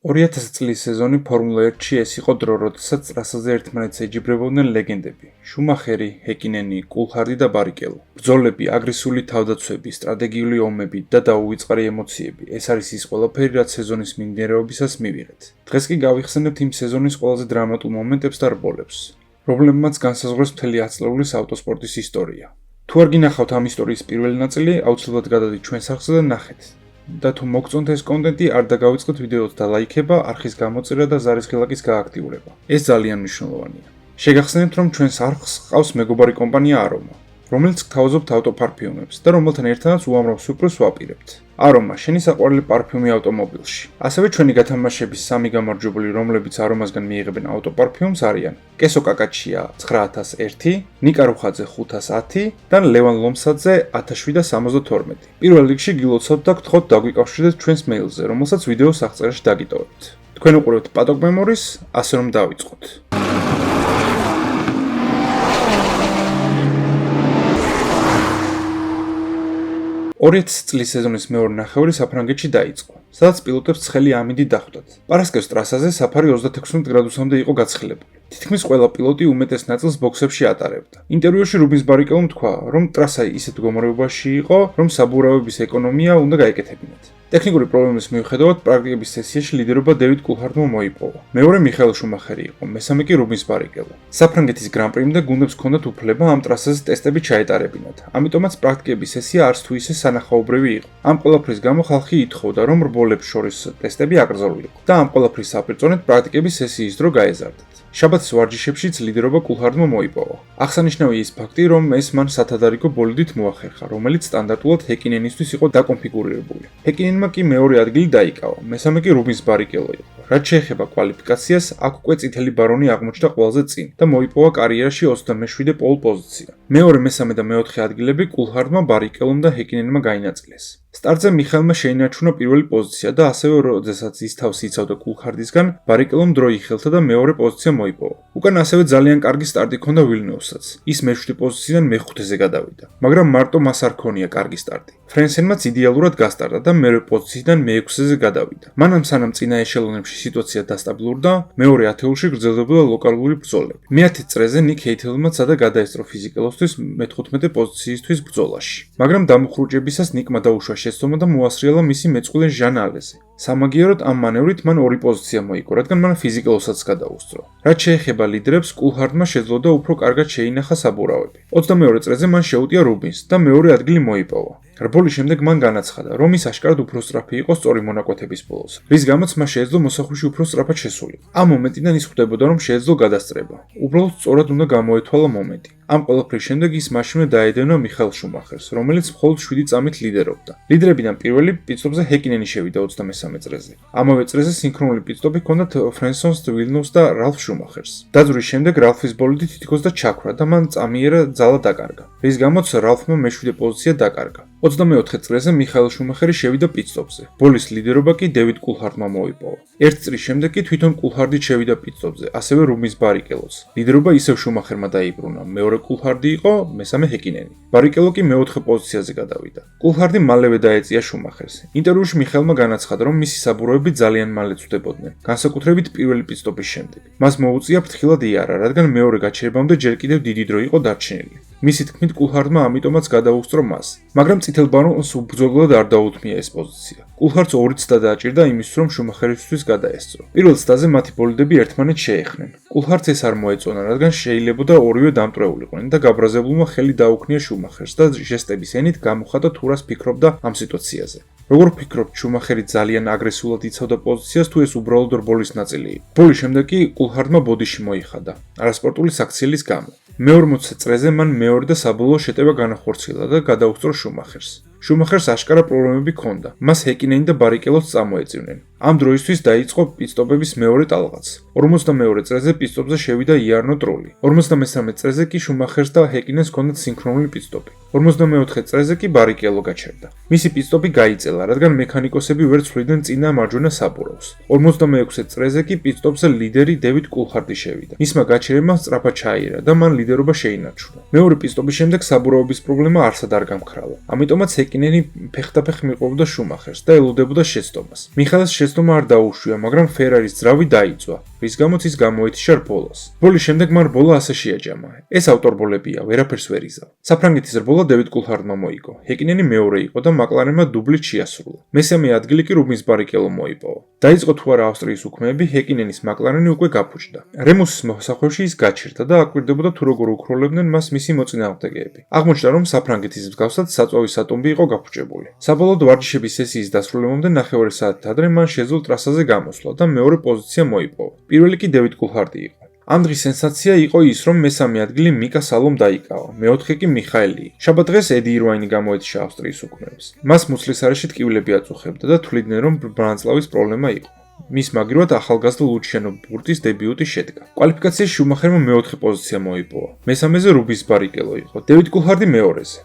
2000 წლის სეზონი ფორმულა 1-ში ეს იყო დრო, როდესაც ტრასაზე ერთმანეთს ეჯიბრებოდნენ ლეგენდები: შუმახერი, ჰეკინენი, კულჰარდი და ბარიკელო. ბრძოლები, აგრესიული თავდაცვები, სტრატეგიული ომები და დაუვიწყარი ემოციები – ეს არის ის ყველაფერი, რაც სეზონის მიმდინარეობისას მივიღეთ. დღეს კი გავიხსენებთ იმ სეზონის ყველაზე დრამატულ მომენტებს და რბოლებს, რომლებმაც განსაზღვრეს მთელი 10 წლეულის ავტოსპორტის ისტორია. თუ არ გინახავთ ამ ისტორიის პირველი ნაწილი, აუცილებლად გადადით ჩვენს არხზე და ნახეთ. და თუ მოგწონთ ეს კონტენტი, არ დაგავიწყოთ ვიდეოს და ლაიქება, არხის გამოწერა და ზარის ღილაკის გააქტიურება. ეს ძალიან მნიშვნელოვანია. შეგახსენებთ, რომ ჩვენს არხს ჰყავს მეგობარი კომპანია Aroma, რომელიც გთავაზობთ ავტოპარფიუმებს და რომელთან ერთადაც უამრავ სურპრიზს ვაპირებთ. Aroma – შენი საყვარელი პარფიუმი ავტომობილში. ასევე ჩვენი გათამაშების 3 გამარჯვებული, რომლებიც Aroma-სგან მიიღებენ ავტოპარფიუმს არიან: კესო კაკაჩია 9001, ნიკა რუხაძე 510 და ლევან ლომსაძე 1772. პირველ რიგში გილოცავთ და გთხოვთ დაგვიკავშირდეთ ჩვენს მეილზე, რომელსაც ვიდეოს აღწერაში დაგიტოვებთ. თქვენ უყურებთ პატოგ მემორის, ასე რომ დავიწყოთ. 2000 წლის სეზონის მეორე ნახევარი საფრანგეთში დაიწყო, სადაც პილოტებს ცხელი ამინდი დახვდათ. პარასკევს ტრასაზე საფარი 36 გრადუსამდე იყო გაცხელებული. თითქმის ყველა პილოტი უმეტეს ნაწილს ბოქსებში ატარებდა. ინტერვიუში რუბინს ბარიკელომ თქვა, რომ ტრასა ისეთ მდგომარეობაში იყო, რომ საბურავების ეკონომია უნდა გაეკეთებინათ. ტექნიკური პრობლემის მიუხედავად, პრაქტიკების სესიაში ლიდერობა დევიდ კულჰარდმა მოიპოვა. მეორე მიხაელ შუმახერი იყო, მესამე კი რუბინს ბარიკელო. საფრანგეთის გრან-პრიმდე გუნდებს ჰქონდათ უფლება ამ ტრასაზე ტესტები ჩაეტარებინათ. ამიტომაც პრაქტიკების სესია არც თუ ისე სანახაობრივი იყო. ამ ყველაფრის გამო ხალხი ითხოვდა, რომ რბოლებს შორის ტესტები აკრძალულიყო და ამ ყველაფრის საპირწონედ პრაქტიკების სესიის დრო გაეზარდათ. შაბათის ვარჯიშებშიც ლიდერობა კულჰარდმა მოიპოვა. აღსანიშნავია ის ფაქტი, რომ ეს მან სათადარიგო ბოლიდით მოახერხა, რომელიც სტანდარტულად ჰეკინენისთვის იყო დაკონფიგურირებული. ჰეკინენმა კი მეორე ადგილი დაიკავა, მესამე კი რუბინს ბარიკელო იყო. რაც შეეხება კვალიფიკაციას, აქ უკვე წითელი ბარონი აღმოჩნდა ყველაზე წინ და მოიპოვა კარიერაში 27 პოლ პოზიცია. მეორე, მესამე და მეოთხე ადგილები კულჰარდმა, ბარიკელომ და ჰეკინენმა გაინაწილეს. სტარტზე მიხაელმა შეინარჩუნა პირველი პოზიცია და ასევე, როდესაც ის თავს იცავდა კულჰარდისგან, ბარიკელომ დრო იხელთა და მეორე პოზიცია მოიპოვა. უკან ასევე ძალიან კარგი სტარტი ჰქონდა ვილნიუსსაც. ის მე-7 პოზიციიდან მე-5-ზე გადავიდა, მაგრამ მარტო მას არ ჰქონია კარგი სტარტი. ფრენსენმაც იდეალურად გასტარტა და მერვე პოზიციიდან მე-6-ზე გადავიდა. მანამ სანამ წინა ეშელონებში სიტუაცია დასტაბილურდა, მეორე ათეულში გრძელდებოდა ლოკალური ბრძოლები. მე-10 წრეზე ნიკ ჰეითელმა ცადა გადაესწრო ფიზიკელოსთვის მე-15 პოზიციისთვის ბრძოლაში, მაგრამ დამუხრუჭებისას ნიკმა დაუშვა შეცდომა და მოასრიალა მისი მეწყვილე ჟან ალეზე. სამაგიეროდ ამ მანევრით მან ორი პოზიცია მოიგო, რადგან მან ფიზიკელოსაც გადაუსწრო. რაც შეეხება ლიდერებს, კულჰარდმა შეძლო უფრო კარგად შეინახა საბურავები. 22 წრეზე მან შეუტია რუბინს და მეორე ადგილი მოიპოვა. რბოლის შემდეგ მან განაცხადა, რომ ის აშკარად უფრო სწრაფი იყო სწორი მონაკვეთების ბოლოს, რის გამოც მას შეეძლო მოსახვიში უფრო სწრაფად შესულიყო. ამ მომენტიდან ის ხვდებოდა, რომ შეეძლო გადასწრება. უბრალოდ სწორად უნდა გამოეთვალა მომენტი. ამ ყველაფრის შემდეგ ის მაშინვე დაედევნა მიხაელ შუმახერს, რომელიც მხოლოდ 7 წამით ლიდერობდა. ლიდერებიდან პირველი პიტსტოპზე ჰეკინენი შევიდა 23 წრეზე. ამავე წრეზე სინქრონული პიტსტოპი ჰქონდათ ფრენსონს, ვილნიუსს და რალფ შუმახერს. დაძვრის შემდეგ რალფის ბოლიდი თითქოს და ჩაქრა და მან წამიერა ძალა დაკარგა, რის გამოც რალფმა მე-7 პოზიცია დაკარგა. 24 წრეზე მიხაელ შუმახერი შევიდა პიტსტოპზე. ბოლის ლიდერობა კი დევიდ კულჰარდმა მოიპოვა. 1 წრის შემდეგ კი თვითონ კულჰარდი შევიდა პიტსტოპზე, ასევე რუბინს ბარიკელოც. ლიდერობა ისევ შუმახერმა დაიბრუნა. მეორე კულჰარდი იყო, მესამე ჰეკინენი. ბარიკელო კი მე-4 პოზიციაზე გადავიდა. კულჰარდი მალევე დაეწია შუმახერს. ინტერვიუში მიხაელმა განაცხადა, რომ მისი საბურავები ძალიან მალე წვდებოდნენ, განსაკუთრებით პირველი პიტსტოპის შემდეგ. მას მოუწია ფრთხილად იარა, რადგან მეორე გაჩერებამდე ჯერ კიდევ დიდი დრო იყო დარჩენილი. მისი თქმით, კულჰარდმა ამიტომაც გადაუსწრო მას, მაგრამ წითელ ბარონს უბრძოლოდ არ დაუთმია ეს პოზიცია. კულჰარდს 2 ცდა დააჭირდა იმისთვის, რომ შუმახერისთვის გადაესწრო. პირველ ცდაზე მათი ბოლიდები ერთმანეთს შეეხნენ. კულჰარდს ეს არ მოეწონა, რადგან შეიძლებოდა ორივე დამტვრეულიყვნენ და გაბრაზებულმა ხელი დაუქნია შუმახერს და ჟესტების ენით გამოხატა თუ რას ფიქრობდა ამ სიტუაციაზე. როგორ ფიქრობთ, შუმახერი ძალიან აგრესიულად იცავდა პოზიციას თუ ეს უბრალოდ რბოლის ნაწილი იყო? ბოლის შემდეგ კი კულჰარდმა ბოდიში მოიხადა, არასპორტული საქციელის გამო. მე-40 წრეზე მან მეორე და საბოლოო შეტევა განახორციელა და გადაუსწრო შუმახერს. შუმახერს აშკარა პრობლემები ჰქონდა. მას ჰეკინენი და ბარიკელოც წამოეწივნენ. ამ დროისთვის დაიწყო პიტსტოპების მეორე ტალღაც. 42 წრეზე პიტსტოპზე შევიდა იარნო ტროლი. 53 წრეზე კი შუმახერს და ჰეკინენს ჰქონდათ სინქრონული პიტსტოპი. 54 წრეზე კი ბარიკელო გაჩერდა. მისი პიტსტოპი გაიწელა, რადგან მექანიკოსები ვერ ცვლიდნენ წინა მარჯვენა საბურავს. 56 წრეზე კი პიტსტოპზე ლიდერი დევიდ კულჰარდი შევიდა. მისმა გაჩერებამ სწრაფად ჩაიერა და მან ლიდერობა შეინარჩუნა. მეორე პიტსტოპის შემდეგ საბურავების პრობლემა არსად არ გამქრალა. ამიტომაც ჰეკინენი ფეხდაფეხ მიყვებოდა შუმახერს და ელოდებოდა შეცდომას. მიხაელს შეცდომა არ დაუშვია, მაგრამ Ferrari-ს ძრავი დაიწვა, რის გამოც ის გამოეთიშა რბოლას. რბოლის შემდეგ მან რბოლა ასე შეაჯამა. ეს ავტორბოლებია, ვერაფერს ვერ იზავ. საფრანგეთის რბოლა დევიდ კულჰარდმა მოიგო. ჰეკინენი მეორე იყო და მაკლარენმა დუბლით შეასრულა. მესამე ადგილი კი რუბენს ბარიკელომ მოიპოვა. დაიწყო თუ არა ავსტრიის უქმეები, ჰეკინენის მაკლარენი უკვე გაფუჭდა. რემუსის მოსახვევში ის გაჩერდა და აკვირდებოდა თუ როგორ უკროლებდნენ მას მისი მოწინააღმდეგეები. აღმოჩნდა, რომ საფრანგეთის მსგავსად საწვავის ატომბი იყო გაფუჭებული. საბოლოოდ ვარჯიშების სესიის დასრულებამდე ნახევარი საათით ადრე მან შეძლო ტრასაზე გამოსვლა და მეორე პოზიცია მოიპოვა. პირველი კი დევიდ კულჰარდი იყო. ამ დღის სენსაცია იყო ის, რომ მესამე ადგილი მიკა სალომ დაიკავა, მეოთხე კი მიხაელი. შაბათ-დღეს ედი ირვაინი გამოეთიშა ავსტრიის უქმეებს. მას მუცლის არეში ტკივილები აწუხებდა და თვლიდნენ, რომ ბრანძლავის პრობლემა იყო. მის მაგივრად ახალგაზრდა ლუჩიანო ბურტის დებიუტი შედგა. კვალიფიკაციაში შუმახერმა მეოთხე პოზიცია მოიპოვა. მესამეზე რუბენს ბარიკელო იყო, დევიდ კულჰარდი მეორეზე.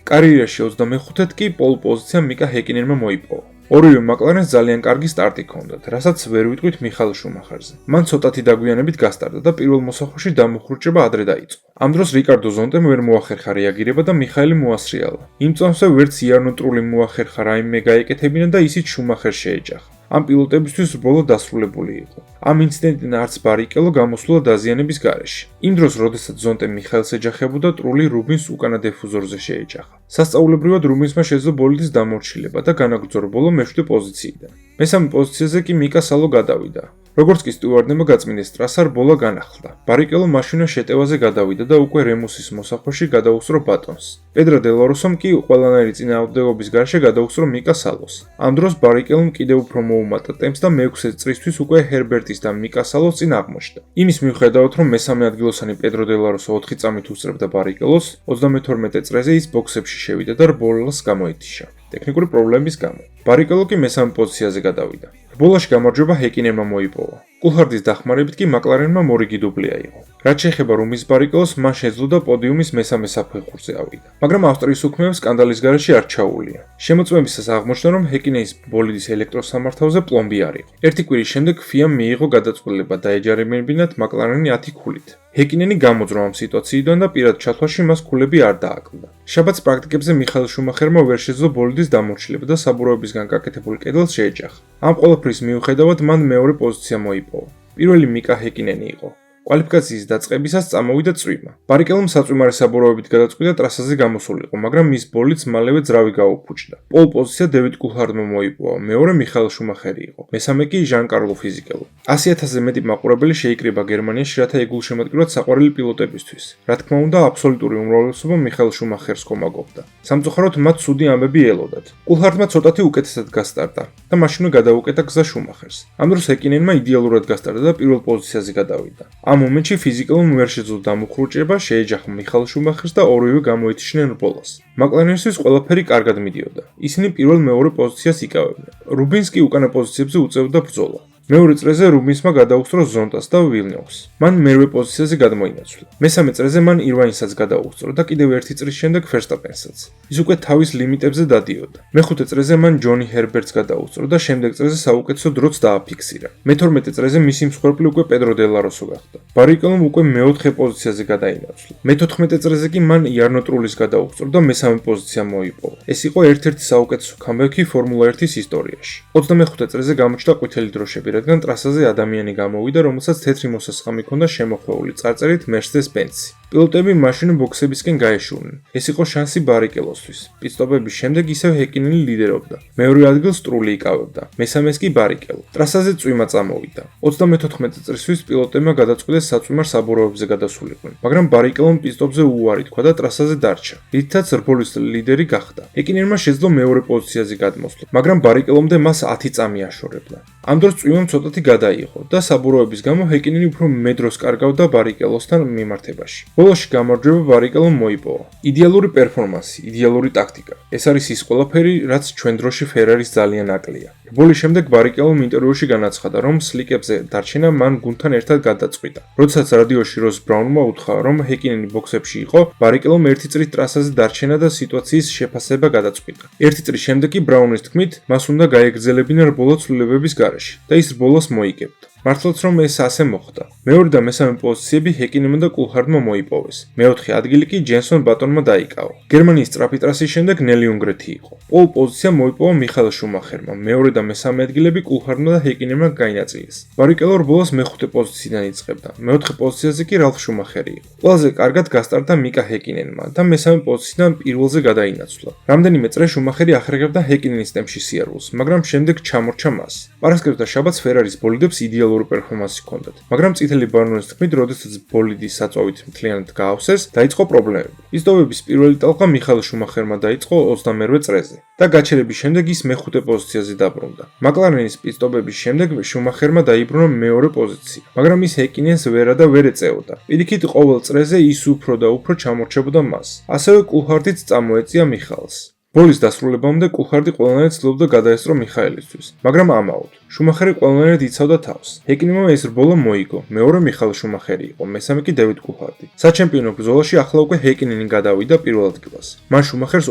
კარიერაში 25-ით კი პოლ პოზიცია მიკა ჰეკინენმა მოიპოვა. ორივე მაკლარენს ძალიან კარგი სტარტი ჰქონდათ, რასაც ვერ ვიტყვით მიხაელ შუმახერზე. მან ცოტათი დაგვიანებით გასტარდა და პირველ მოსახვევში დამუხრუჭება ადრე დაიწყო. ამ დროს რიკარდო ზონტემ ვერ მოახერხა რეაგირება და მიხაელი მოასრიალა. იმ წამსვე ვერც იანოტრული მოახერხა რაიმე გაეკეთებინა და ისიც შუმახერს შეეჯახა. ამ პილოტებისთვის რბოლა დასრულებული იყო. ამ ინციდენტიდან არც ბარიკელო გამოსულა დაზიანების გარეშე. იმ დროს, როდესაც ზონტემ მიხაელს ეჯახებოდა, ტრული რუბენს უკანა დიფუზორზე შეეჯახა. სასწაულებრივად რუბენსმა შეძლო ბოლიდის დამორჩილება და განაგრძო რბოლა მეშვიდე პოზიციიდან. მესამე პოზიციაზე კი მიკა სალო გადავიდა. როგორც კი სტიუარდმა გაწმინდეს ტრასა, რბოლა განახლდა. ბარიკელო მაშინა შეტევაზე გადავიდა და უკვე რემუსის მოსახვევში გადაუსწრო ბატონს. პედრო დელაროსომ კი ყველანაირი წინააღმდეგობის გარშე გადაუსწრო მიკა სალოს. ამ დროს ბარიკელომ კიდევ უფრო მოუმატა ტემპს და მეექვსე წრისთვის უკვე ჰერბერტის და მიკა სალოს წინ აღმოჩნდა. იმის მიუხედავად, რომ მესამე ადგილოსანი პედრო დელაროსო 4 წამით უსწრებდა ბარიკელოს, 32 წრეზე ის ბოქსებში შევიდა და რბოლას გამოეთიშა. ტექნიკური პრობლემების გამო. ბარიკელო კი მესამე პოზიციაზე გადავიდა. რბოლაში გამარჯვება ჰეკინენმა მოიპოვა. კულჰარდის დახმარებით კი მაკლარენმა მორიგი დუბლი აიღო. რაც შეეხება რუბენს ბარიკელოს, მან შეძლო და პოდიუმის მესამე საფეხურზე ავიდა. მაგრამ ავსტრიის უქმეებს სკანდალის გარეშე არ ჩაუვლია. შემოწმებისას აღმოჩნდა, რომ ჰეკინენის ბოლიდის ელექტროსამართავზე პლომბი არ იყო. ერთი კვირის შემდეგ FIA-მ მიიღო გადაწყვეტილება დაეჯარებინებინათ მაკლარენი 10 ქულით. ჰეკინენი გამოძრო ამ სიტუაციიდან და პირად ჩათვლაში მას ქულები არ დააკლდა. შაბათს პრაქტიკებზე მიხაელ შუმახერმა ვერ შეძლო ბოლიდის დამორჩილება და საბურავებისგან გაკეთებულ კედელს შეეჯახა. ამ ყველაფრის მიუხედავად მან მეორე პოზიცია მოიპოვა. პირველი მიკა ჰეკინენი იყო. კვალიფიკაციის დაწყებისას წამოვიდა წვიმა. ბარიკელომ საწვიმარე საბურავებით გადაწყვიტა ტრასაზე გამოსულიყო, მაგრამ მის ბოლიდს მალევე ძრავი გაუფუჭდა. პოლ პოზიცია დევიდ კულჰარდმა მოიპოვა, მეორე მიხაელ შუმახერი იყო, მესამე კი ჟან კარლო ფიზიკელო. 100,000-ზე მეტი მაყურებელი შეიკრიბა გერმანიაში, რათა ეგულშემატკივრად საყვარელი პილოტებისთვის. რა თქმა უნდა, აბსოლუტური უმრავლესობა მიხაელ შუმახერს კომაგობდა. სამწუხაროდ მათ ცუდი ამბები ელოდათ. კულჰარდმა ცოტათი უკეთესად გასტარდა და მაშინვე გადაუკეთა გზა შუმახერს. ამ დროს ჰეკინენმა იდეალურად გასტარდა და პირველ პოზიციაზე გადავიდა. ამ მომენტში ფიზიკელომ ვერ შეძლო დამუხრუჭება, შეეჯახა მიხაელ შუმახერს და ორივე გამოეთიშნენ რბოლას. მაკლარენისთვის ყველაფერი კარგად მიდიოდა. ისინი პირველ-მეორე პოზიციას იკავებდნენ. რუბენს კი უკანა პოზიციებზე უწევდა ბრძოლა. მეორე წრეზე რუბენსმა გადაუსწრო ზონტას და ვილნიოვს. მან მერვე პოზიციაზე გადმოინაცვლა. მესამე წრეზე მან ირვაინსაც გადაუსწრო და კიდევ ერთი წრის შემდეგ ფერსტაპენსაც. ის უკვე თავის ლიმიტებზე დადიოდა. მეხუთე წრეზე მან ჯონი ჰერბერტს გადაუსწრო და შემდეგ წრეზე საუკეთესო დროც დააფიქსირა. მე-12 წრეზე მისი მსხვერპლი უკვე პედრო დელაროსო გახდა. ბარიკელომ უკვე მეოთხე პოზიციაზე გადაინაცვლა. მე-14 წრეზე კი მან იანოტრულის გადაუსწრო და მესამე პოზიცია მოიპოვა. ეს იყო ერთ-ერთი საუკეთესო კამბექი ფორმულა 1-ის ისტორიაში. 25 წრეზე გამოჩნდა ყვითელი დროშები, რადგან ტრასაზე ადამიანი გამოვიდა, რომელსაც თეთრი მოსასხამი ჰქონდა შემოხვეული წარწერით Mercedes-Benz. პილოტები მაშინ ბოქსებისკენ გაეშურნენ. ეს იყო შანსი ბარიკელოსთვის. პიტსტოპების შემდეგ ისევ ჰეკინენი ლიდერობდა. მეორე ადგილს ტრული იკავებდა, მესამეს კი ბარიკელო. ტრასაზე წვიმა წამოვიდა. 34 წრისთვის პილოტებმა გადაწყვიტეს საწვიმარ საბურავებზე გადასულიყვნენ, მაგრამ ბარიკელომ პიტსტოპზე უარი თქვა და ტრასაზე დარჩა, რითაც რბოლის ლიდერი გახდა. ჰეკინენმა შეძლო მეორე პოზიციაზე გადმოსვლა, მაგრამ ბარიკელომდე მას 10 წამი აშორებდა. ამ დროს წვიმამ ცოტათი გადაიღო და საბურავების გამო ჰეკინენი უფრო მედროს კარგავდა ბარიკელოსთან მიმართებაში. ბოლოში გამარჯვება ბარიკელომ მოიპოვა. იდეალური პერფორმანსი, იდეალური ტაქტიკა. ეს არის ის ყველაფერი, რაც ჩვენ დროში Ferrari-ს ძალიან აკლია. რბოლის შემდეგ ბარიკელომ ინტერვიუში განაცხადა, რომ სლიკებზე დარჩენა მან გუნდთან ერთად გადაწყვიტა. როდესაც რადიოში როს ბრაუნმა უთხრა, რომ ჰეკინენი ბოქსებში იყო, ბარიკელომ ერთი წრით ტრასაზე დარჩენა და სიტუაციის შეფასება გადაწყვიტა. ერთი წრის შემდეგ კი ბრაუნის თქმით, მას უნდა გაეგრძელებინა რბოლა ცვლილებების გარეშე და ის რბოლას მოიგებდა. მართლაც რომ ეს ასე მოხდა. მეორე და მესამე პოზიციები ჰეკინენმა და კულჰარდმა მოიპოვეს. მეოთხე ადგილი კი ჯენსონ ბატონმა დაიკავა. გერმანიის სწრაფი ტრასის შემდეგ ნელი უნგრეთი იყო. პოლ პოზიცია მოიპოვა მიხაელ შუმახერმა. მეორე და მესამე ადგილები კულჰარდმა და ჰეკინენმა გაინაწილეს. ბარიკელო რბოლას მეხუთე პოზიციიდან იწყებდა. მეოთხე პოზიციაზე კი რალფ შუმახერი იყო. ყველაზე კარგად გასტარტდა მიკა ჰეკინენმა და მესამე პოზიციიდან პირველზე გადაინაცვლა. რამდენიმე წრე შუმახერი ახრეგებდა ჰეკინენის ტემპში სიარულს, მაგრამ შემდეგ ჩამორჩა მას. პარასკევს და შაბათს ფერარის ბოლიდებს იდეალური პერფორმანსი ჰქონდათ, მაგრამ წითელი ბარონეს თქმით, როდესაც ბოლიდის საწვავით მთლიანად გაავსეს, დაიწყო პრობლემები. პისტოვების პირველი ტალღა მიხაელ შუმახერმა დაიწყო 28-ვე წრეზე და გაჩერების შემდეგ ის მეხუთე პოზიციაზე დაბრუნდა. მაკლარენის პისტოპების შემდეგ შუმახერმა დაიბრუნა მეორე პოზიცია, მაგრამ ის ჰეკინენს ვერა და ვერ ეწეოდა. პირიქით ყოველ წრეზე ის უფრო და უფრო ჩამორჩებოდა მას. ასევე კულჰარდიც წამოეწია მიხაელს. ბოლის დასრულებამდე კულჰარდი ყველანაირად ცდილობდა გადაესწრო მიხაელისთვის, მაგრამ ამაოდ. შუმახერი ყველანაირად იცავდა თავს. ჰეკინენმა ეს რბოლა მოიგო. მეორე მიხაელ შუმახერი იყო, მესამე კი დევიდ კულჰარდი. საჩემპიონო ბრძოლაში ახლა უკვე ჰეკინენი გადავიდა პირველ ადგილას. მან შუმახერს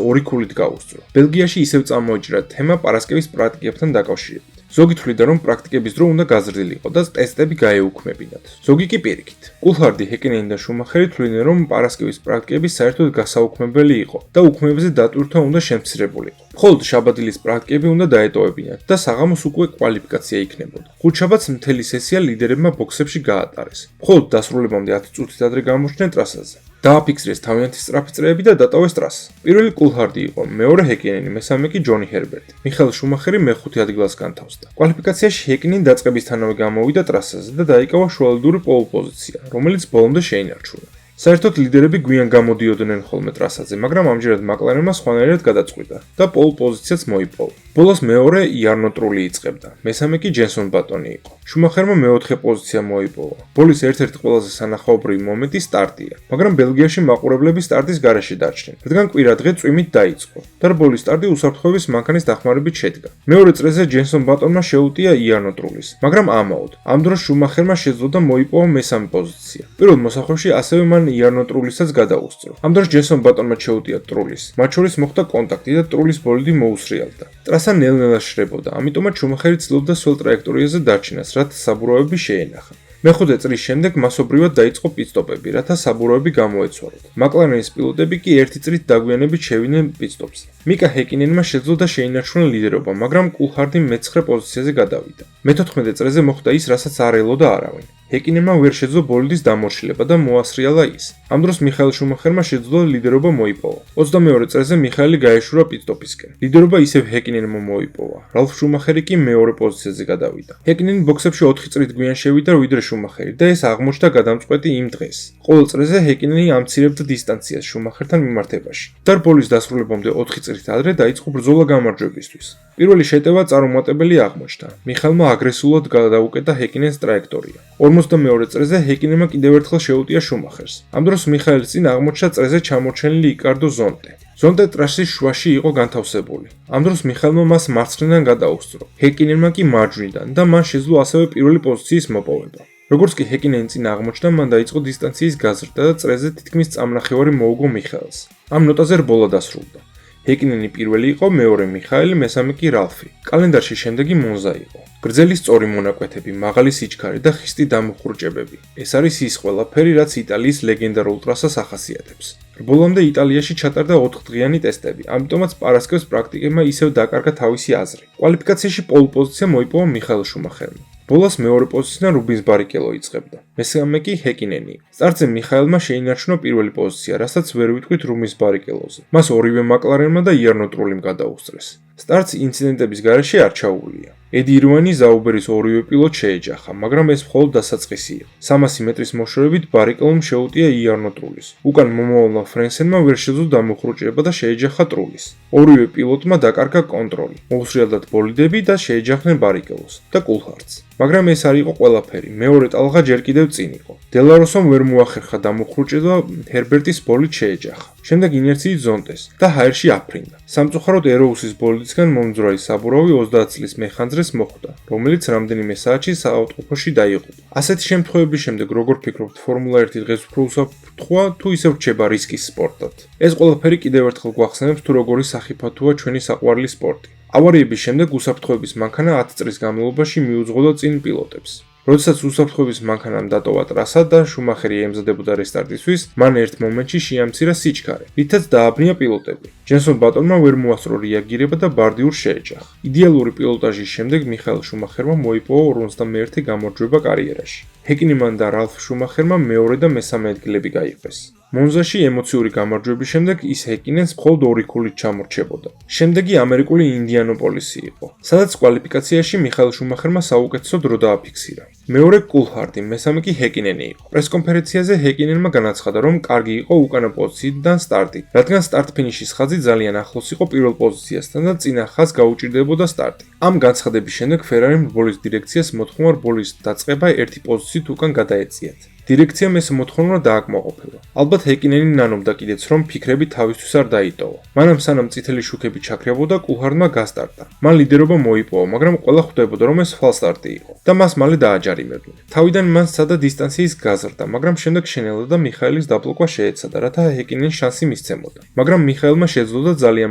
2 ქულით გაუსწრო. ბელგიაში ისევ წამოიჭრა თემა პარასკევის პრაქტიკებთან დაკავშირებით. ზოგი თვლიდა, რომ პრაქტიკების დრო უნდა გაზრდილიყო და ტესტები გაეუქმებინათ. ზოგი კი პირიქით. კულჰარდი, ჰეკინენი და შუმახერი თვლიდნენ, რომ პარასკევის პრაქტიკები საერთოდ გასაუქმებელი იყო და უქმებაზე დატვირთვა უნდა შემცირებულიყო. მხოლოდ შაბათდილის პრაქტიკები უნდა დაეტოვებინათ და საღამოს უკვე კვალიფიკაცია იქნებოდა. ხუთშაბათს მთელი სესია ლიდერებმა ბოქსებში გაატარეს. მხოლოდ დასრულებამდე 10 წუთით ადრე გამოჩნდნენ ტრასაზე. დააფიქსირეს თავიანთი სწრაფი წრეები და დატოვეს ტრასა. პირველი კულჰარდი იყო, მეორე ჰეკინენი, მესამე კი ჯონი ჰერბერტი. მიხაელ შუმახერი მეხუთე ადგილას განთავსდა. კვალიფიკაციაში ჰეკინენი დაწყებისთანავე გამოვიდა ტრასაზე და დაიკავა შუალედური პოლ პოზიცია, რომელიც ბოლომდე შეინარჩუნა. საერთოდ ლიდერები გვიან გამოდიოდნენ ხოლმე ტრასაზე, მაგრამ ამჯერად მაკლარენმა სხვანაირად გადაწყვიტა და პოლ პოზიციაც მოიპოვა. ბოლოს მეორე იარნო ტრული იწყებდა, მესამე კი ჯენსონ ბატონი იყო. შუმახერმა მეოთხე პოზიცია მოიპოვა. ბოლის ერთ-ერთი ყველაზე სანახაობრივი მომენტი სტარტია, მაგრამ ბელგიაში მაყურებლები სტარტის გარეშე დარჩნენ, რადგან კვირა დღე წვიმით დაიწყო და ბოლის სტარტი უსაფრთხოების მანქანის დახმარებით შედგა. მეორე წრეზე ჯენსონ ბატონმა შეუტია იარნო ტრულის, მაგრამ ამაოდ. ამ დროს შუმახერმა შეძლო და მოიპოვა მესამე პოზიცია. პირველ მოსახვევში ასევე მან იარნო ტრულისაც გადაუსწრო. ამ დროს ჯენსონ ბატონმა შეუტია ტრულის. მათ შორის მოხდა კონტაქტი და ტრულის ბოლიდი მოუსრიალდა. ტრასა ნელ-ნელა შრებოდა, ამიტომაც შუმახერი ცდილობდა სულ ტრაექტორიაზე დარჩენას, რათა საბურავები შეენახა. მეხუთე წრის შემდეგ მასობრივად დაიწყო პიტსტოპები, რათა საბურავები გამოეცვალოთ. მაკლარენის პილოტები კი ერთი წრით დაგვიანებით შევიდნენ პიტსტოპზე. მიკა ჰეკინენმა შეძლო და შეინარჩუნა ლიდერობა, მაგრამ კულჰარდი მე-9 პოზიციაზე გადავიდა. მე-14 წრეზე მოხდა ის, რასაც არ ელოდა არავინ. ჰეკინენმა ვერ შეძლო ბოლიდის დამორჩილება და მოასრიალა ის. ამ დროს მიხაელ შუმახერმა შეძლო ლიდერობა მოიპოვა. 22 წრეზე მიხაელი გაეშურა პიტსტოპისკენ. ლიდერობა ისევ ჰეკინენმა მოიპოვა. რალფ შუმახერი კი მეორე პოზიციაზე გადავიდა. ჰეკინენი ბოქსებში 4 წრით გვიან შევიდა ვიდრე შუმახერი და ეს აღმოჩნდა გადამწყვეტი იმ დღეს. ყოველ წრეზე ჰეკინენი ამცირებდა დისტანციას შუმახერთან მიმართებაში. და ბოლის დასრულებამდე 4 წრით ადრე დაიწყო ბრძოლა გამარჯვებისთვის. პირველი შეტევა წარუმატებელი აღმოჩნდა. მიხაელმა აგრესიულად გადაუკეტა ჰეკინენს ტრაექტორია. 42 წრეზე ჰეკინენმა კიდევ ერთხელ შეუტია შუმახერს. ამ დროს მიხაელის წინ აღმოჩნდა წრეზე ჩამორჩენილი იკარდო ზონტე. ზონტე ტრასის შუაში იყო განთავსებული. ამ დროს მიხაელმა მას მარცხნიდან გადაუსწრო. ჰეკინენმა კი მარჯვნიდან და მან შეძლო ასევე პირველი პოზიციის მოპოვება. როგორც კი ჰეკინენი წინ აღმოჩნდა, მან დაიწყო დისტანციის გაზრდა და წრეზე თითქმის წამნახევარი მოუგო მიხაელს. ამ ნოტაზე რბოლა დასრულდა. ჰეკინენი პირველი იყო, მეორე მიხაელი, მესამე კი რალფი. კალენდარში შემდეგი მონზა იყო. გრძელი სწორი მონაკვეთები, მაღალი სიჩქარე და ხისტი დამუხრუჭებები. ეს არის ის ყველაფერი, რაც იტალიის ლეგენდარულ ტრასას ახასიათებს. რბოლამდე იტალიაში ჩატარდა 4 დღიანი ტესტები, ამიტომაც პარასკევს პრაქტიკებმა ისევ დაკარგა თავისი აზრი. კვალიფიკაციაში პოლ პოზიცია მოიპოვა მიხაელ შუმახერმა. ბოლოს მეორე პოზიციიდან რუბინს ბარიკელო იწყებდა. მესამე კი ჰეკინენი. სტარტზე მიხაელმა შეინარჩუნა პირველი პოზიცია, რასაც ვერ ვიტყვით რუბინს ბარიკელოზე. მას ორივე მაკლარენმა და იარნო ტრულიმ გადაუსწრეს. სტარტს ინციდენტების გარეშე არ ჩაუვლია. ედი ირვანი ზაუბერის ორივე პილოტ შეეჯახა, მაგრამ ეს მხოლოდ დასაწყისი იყო. 300 მეტრის მოშორებით ბარიკელომ შეუტია იარნო ტრულის. უკან მომავალმა ფრენსენმა ვერ შეძლო დამუხრუჭება და შეეჯახა ტრულის. ორივე პილოტმა დაკარგა კონტროლი. მოუსრიალდათ ბოლიდები და შეეჯახნენ ბარიკელოს და კულჰარდს. მაგრამ ეს არ იყო ყველაფერი. მეორე ტალღა ჯერ კიდევ წინ იყო. დელაროსომ ვერ მოახერხა დამუხრუჭება, ჰერბერტის ბოლიდ შეეჯახა. შემდეგ ინერციით ზონტეს და ჰაერში აფრინდა. სამწუხაროდ ეროუსის ბოლიდისგან მომძვრალი საბურავი 30 წლის მეხანძრეს მოხვდა, რომელიც რამდენიმე საათში საავადმყოფოში დაიღუპა. ასეთი შემთხვევების შემდეგ როგორ ფიქრობთ, ფორმულა 1 დღეს უფრო უსაფრთხოა თუ ისევ რჩება რისკის სპორტად? ეს ყველაფერი კიდევ ერთხელ გვახსენებს თუ როგორი სახიფათოა ჩვენი საყვარელი სპორტი. ავარიების შემდეგ უსაფრთხოების მანქანა 10 წლის განმავლობაში მიუძღოდა წინ პილოტებს. როდესაც უსაფრთხოების მანქანამ დატოვა ტრასა და შუმახერი ემზადებოდა რესტარტისთვის, მან ერთ მომენტში შეამცირა სიჩქარე, რითაც დააბნია პილოტები. ჯენსონ ბატონმა ვერ მოასწრო რეაგირება და ბარდიურს შეეჯახა. იდეალური პილოტაჟის შემდეგ მიხაელ შუმახერმა მოიპოვა 51 გამარჯვება კარიერაში. ჰეკინიმან და რალფ შუმახერმა მეორე და მესამე ადგილები გაიყვეს. მონზაში ემოციური გამარჯვების შემდეგ ის ჰეკინენს მხოლოდ 2 ქულით ჩამორჩებოდა. შემდეგი ამერიკული ინდიანოპოლისი იყო, სადაც კვალიფიკაციაში მიხაელ შუმახერმა საუკეთესო დრო დააფიქსირა. მეორე კულჰარდი, მესამე კი ჰეკინენი იყო. პრესკონფერენციაზე ჰეკინენმა განაცხადა, რომ კარგი იყო უკანა პოზიციიდან სტარტი, რადგან სტარტ-ფინიშის ხაზი ძალიან ახლოს იყო პირველ პოზიციასთან და წინა ხაზს გაუჭირდებოდა სტარტი. ამ განცხადების შემდეგ ფერარიმ რბოლის დირექციას მოთხოვნა რბოლის დაწყება ერთი პოზიციით უკან გადაეწიათ. დირექციამ ეს მოთხოვნა დააკმაყოფილა. ალბათ ჰეკინენი ნანობდა კიდეც, რომ ფიქრები თავისთვის არ დაიტოვა. მანამ სანამ წითელი შუქები ჩაქრებოდა, კულჰარდმა გასტარტა. მან ლიდერობა მოიპოვა, მაგრამ ყველა ხვდებოდა, რომ ეს ფალსტარტი იყო და მას მალე დააჯარიმებდნენ. თავიდან მან სცადა დისტანციის გაზრდა, მაგრამ შემდეგ შენელდა და მიხაელის დაბლოკვა შეეცადა, რათა ჰეკინენს შანსი მისცემოდა. მაგრამ მიხაელმა შეძლო და ძალიან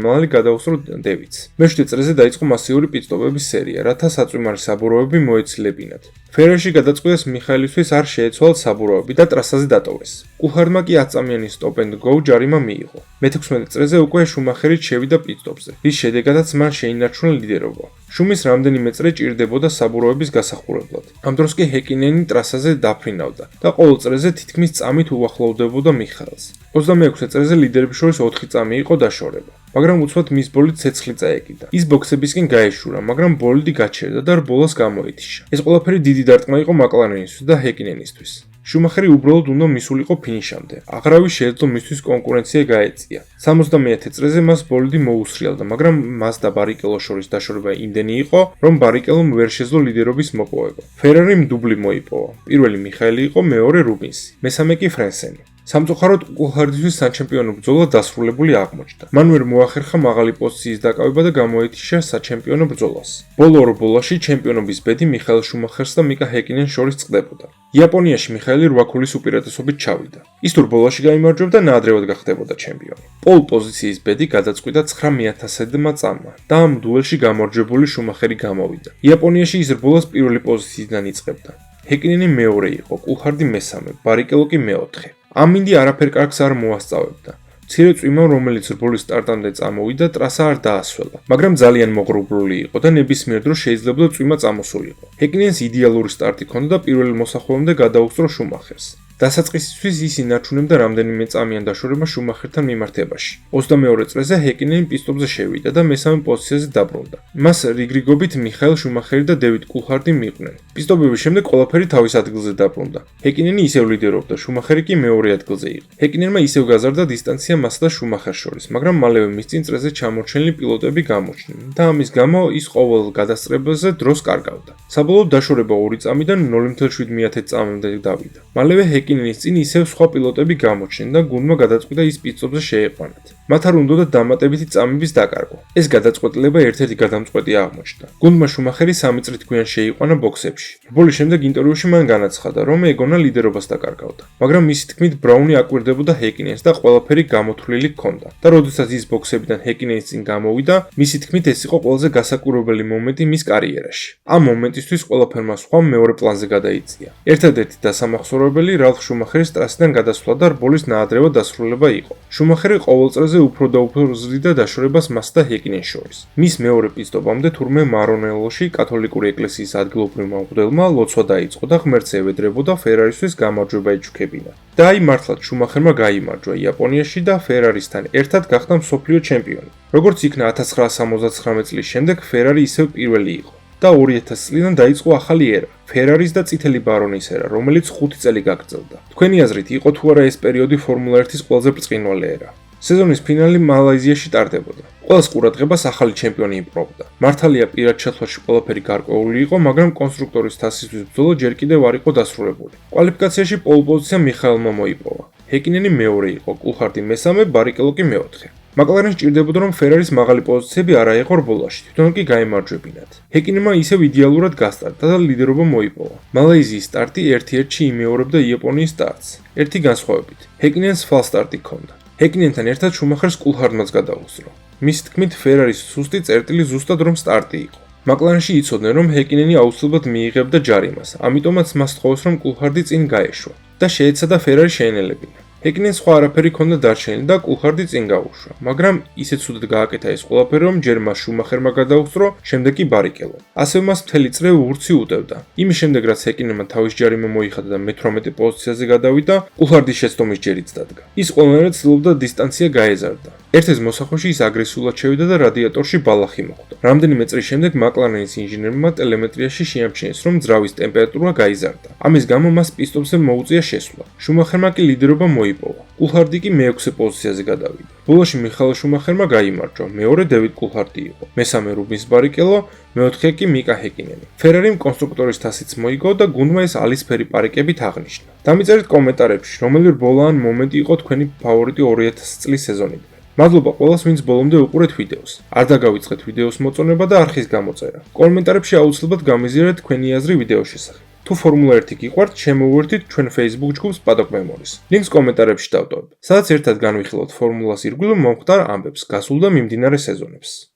მალე გადაუსწრო დევიც. მე-7 წრეზე დაიწყო მასიური პიტსტოპების სერია, რათა საწვიმარი საბურავები მოეცილებინათ. ფერარში გადაწყვიტეს მიხაელისთვის არ შეეცვალა საბურავები და ტრასაზე დატოვეს. კულჰარდმა კი 10 წამიანი სტოპ-ენდ-გო ჯარიმა მიიღო. მე-16 წრეზე უკვე შუმახერი შევიდა პიტსტოპზე, რის შედეგადაც მან შეინარჩუნა ლიდერობა. შუმის რამდენიმე წრე ჭირდებოდა საბურავების გასახურებლად. ამ დროს კი ჰეკინენი ტრასაზე დაფრინავდა და ყოველ წრეზე თითქმის წამით უახლოვდებოდა მიხაელს. 26 წრეზე ლიდერების შორის 4 წამი იყო დაშორება. მაგრამ უცბად მის ბოლით ცეცხლი წაეკიდა. ის ბოქსებისკენ გაეშურა, მაგრამ ბოლიდი გაჩერდა და რბოლას გამოეთიშა. ეს ყველაფერი დიდი დარტყმა იყო მაკლარენისთვის და ჰეკინენისთვის. შუმახერი უბრალოდ უნდა მისულიყო ფინიშამდე. აღრავი შეეძლო მისთვის კონკურენცია გაეწია. 71 წრეზე მას ბოლიდი მოუსრიალდა, მაგრამ მას და ბარიკელოს შორის დაშორება იმდენი იყო, რომ ბარიკელომ ვერ შეძლო ლიდერობის მოპოვება. ფერარიმ დუბლი მოიპოვა. პირველი მიხაელი იყო, მეორე რუბინსი, მესამე კი ფრენსენი. სამწუხაროდ კულჰარდისთვის საჩემპიონო ბრძოლა დასრულებული აღმოჩნდა. მან ვერ მოახერხა მაღალი პოზიციის დაკავება და გამოეთიშა საჩემპიონო ბრძოლას. ბოლო ორ ბოლოში ჩემპიონობის ბედი მიხაელ შუმახერს და მიკა ჰეკინენს შორის წყდებოდა. იაპონიაში მიხაელი 8 ქულის უპირატესობით ჩავიდა. ის თუ ბოლოში გაიმარჯვებდა, ნაადრევად გახდებოდა ჩემპიონი. პოლ პოზიციის ბედი გადაწყვიტა 9000-მა წამმა და ამ დუელში გამარჯვებული შუმახერი გამოვიდა. იაპონიაში ის რბოლას პირველი პოზიციიდან იწყებდა. ჰეკინენი მეორე იყო, კულჰარდი მესამე, ბარიკელო კი მეოთხე. ამინდი არაფერ კარგს არ მოასწავებდა. მცირე წვიმამ, რომელიც რბოლის სტარტამდე წამოვიდა, ტრასა არ დაასვლა, მაგრამ ძალიან მოღრუბლული იყო და ნებისმიერ დროს შეიძლება წვიმა წამოსულიყო. ჰეკინენს იდეალური სტარტი ჰქონდა და პირველ მოსახვევამდე გადაუსწრო შუმახერს. დასაწყისისთვის ის ინარჩუნებდა რამდენიმე წამიან დაშორება შუმახერთან მიმართებაში. 22 წრეზე ჰეკინენი პიტსტოპზე შევიდა და მესამე პოზიციაზე დაბრუნდა. მას რიგრიგობით მიხაელ შუმახერი და დევიდ კულჰარდი მიყვნენ. პიტსტოპების შემდეგ ყველაფერი თავის ადგილზე დაბრუნდა. ჰეკინენი ისევ ლიდერობდა, შუმახერი კი მეორე ადგილზე იყო. ჰეკინენმა ისევ გაზარდა დისტანცია მასა და შუმახერს შორის, მაგრამ მალევე მის წინ წრეზე ჩამორჩენილი პილოტები გამოჩნდნენ და ამის გამო ის ყოველ გადასწრებაზე დროს კარგავდა. საბოლოოდ დაშორება 2 წამიდან 0.7 წამამდე დავიდა. მალევე ჰეკინენის წინ ისევ სხვა პილოტები გამოჩნდნენ და გუნდმა გადაწყვიტა ის პიტსტოპზე შეეყვანათ. მათ არ უნდოდა დამატებითი წამების დაკარგვა. ეს გადაწყვეტილება ერთ-ერთი გადამწყვეტი აღმოჩნდა. გუნდმა შუმახერი 3 წრით გვიან შეიყვანა ბოქსებში. რბოლის შემდეგ ინტერვიუში მან განაცხადა, რომ ეგონა ლიდერობას დაკარგავდა, მაგრამ მისი თქმით ბრაუნი აკვირდებოდა ჰეკინენს და ყველაფერი გამოთვლილი ჰქონდა. და როდესაც ის ბოქსებიდან ჰეკინენის წინ გამოვიდა, მისი თქმით ეს იყო ყველაზე გასაკვირვებელი მომენტი მის კარიერაში. ამ მომენტისთვის ყველაფერმა სხვა მეორე პლანზე გადაიწია. ერთადერთი დასამახსოვრებელი რალფ შუმახერის ტრასიდან გადასვლა და რბოლის ნაადრევად დასრულება იყო. შუმახერი ყოველ წრეზე უფრო და უფრო ზრდიდა დაშორებას მას და ჰეკინენს შორის. მის მეორე პიტსტოპამდე თურმე მარონელოში კათოლიკური ეკლესიის ადგილობრივმა მღვდელმა ლოცვა დაიწყო და ღმერთს ევედრებოდა ფერარისთვის გამარჯვება ეჩუქებინა. და აი მართლაც შუმახერმა გაიმარჯვა იაპონიაში და ფერარისთან ერთად გახდა მსოფლიო ჩემპიონი. როგორც იქნა 1979 წლის შემდეგ ფერარი ისევ პირველი იყო. და 2000 წლიდან დაიწყო ახალი ერა, ფერარის და წითელი ბარონის ერა, რომელიც 5 წელი გაგრძელდა. თქვენი აზრით, იყო თუ არა ეს პერიოდი ფორმულა 1-ის ყველაზე ბრწყინვალე ერა? სეზონის ფინალი მალაიზიაში ტარდებოდა. ყველას ყურადღებას ახალი ჩემპიონი იპყრობდა. მართალია პირად შეხვედრში ყველაფერი გარკვეული იყო, მაგრამ კონსტრუქტორის თასისთვის ბრძოლა ჯერ კიდევ არ იყო დასრულებული. კვალიფიკაციაში პოლ პოზიცია მიხაელმა მოიპოვა. ჰეკინენი მეორე იყო, კულჰარდი მესამე, ბარიკელო კი მეოთხე. მაკლარენს ჭირდებოდა, რომ ფერარის მაღალი პოზიციები არ აეღო რბოლაში, თვითონ კი გაემარჯვებინათ. ჰეკინენმა ისევ იდეალურად გასტარტა და ლიდერობა მოიპოვა. მალაიზიის სტარტი ერთ-ერთში იმეორებდა იაპონიის სტარტს. ერთი განსხვავებით, ჰეკინენს ფალსტარტი ჰქონდა. ჰეკინენთან ერთად შუმახერს კულჰარდმაც გადაუსწრო. მის თქმით, ფერარის სუსტი წერტილი ზუსტად რომ სტარტი იყო. მაკლარენში იცოდნენ, რომ ჰეკინენი აუცილებლად მიიღებდა ჯარიმას, ამიტომაც მას თხოვეს, რომ კულჰარდი წინ გაეშვა და შეეცადა ფერარი შეენელებინა. ჰეკინენს სხვა არაფერი ჰქონდა დარჩენილი და კულჰარდი წინ გაუშვა, მაგრამ ისეთ ცუდად გააკეთა ეს ყველაფერი, რომ ჯერ მას შუმახერმა გადაუსწრო, შემდეგ კი ბარიკელო. ასევე მას მთელი წრე უურცი უტევდა. იმის შემდეგ, რაც ჰეკინენმა თავის ჯარიმა მოიხადა და მე-18 პოზიციაზე გადავიდა, კულჰარდის შეცდომის ჯერიც დადგა. ის ყველანაირად ცდილობდა დისტანცია გაეზარდა. ერთ-ერთ მოსახვეში ის აგრესიულად შევიდა და რადიატორში ბალახი მოხვდა. რამდენიმე წრის შემდეგ მაკლარენის ინჟინერმა ტელემეტრიაში შეამჩნიეს, რომ ძრავის ტემპერატურა გაიზარდა. ამის გამო მას პისტომზე მოუწია შესვლა. შუმახერმა კი ლიდერობა მოიპოვა. კულჰარდი კი მე-6 პოზიციაზე გადავიდა. ბოლოში მიხაელ შუმახერმა გაიმარჯვა, მეორე დევიდ კულჰარდი იყო, მესამე რუბენს ბარიკელო, მეოთხე კი მიკა ჰეკინენი. ფერარიმ კონსტრუქტორის თასიც მოიგო და გუნდმა ეს ალისფერი პარიკებით აღნიშნა. დამიწერეთ კომენტარებში, რომელი რბოლა ან მომენტი იყო თქვენი ფავორიტი 2000 წლის სეზონიდან. მადლობა ყველას, ვინც ბოლომდე უყურეთ ვიდეოს. არ დაგავიწყეთ ვიდეოს მოწონება და არხის გამოწერა. კომენტარებში აუცილებლად გამიზიარეთ თქვენი აზრი ვიდეოს შესახებ. თუ ფორმულა 1 გიყვართ, შემოვერთით ჩვენ Facebook ჯგუფს Paddock Memories. ლინკს კომენტარებში დავტოვებ, სადაც ერთად განვიხილავთ ფორმულას ირგვლივ მომხდარ ამბებს, გასულ და მიმდინარე სეზონებს.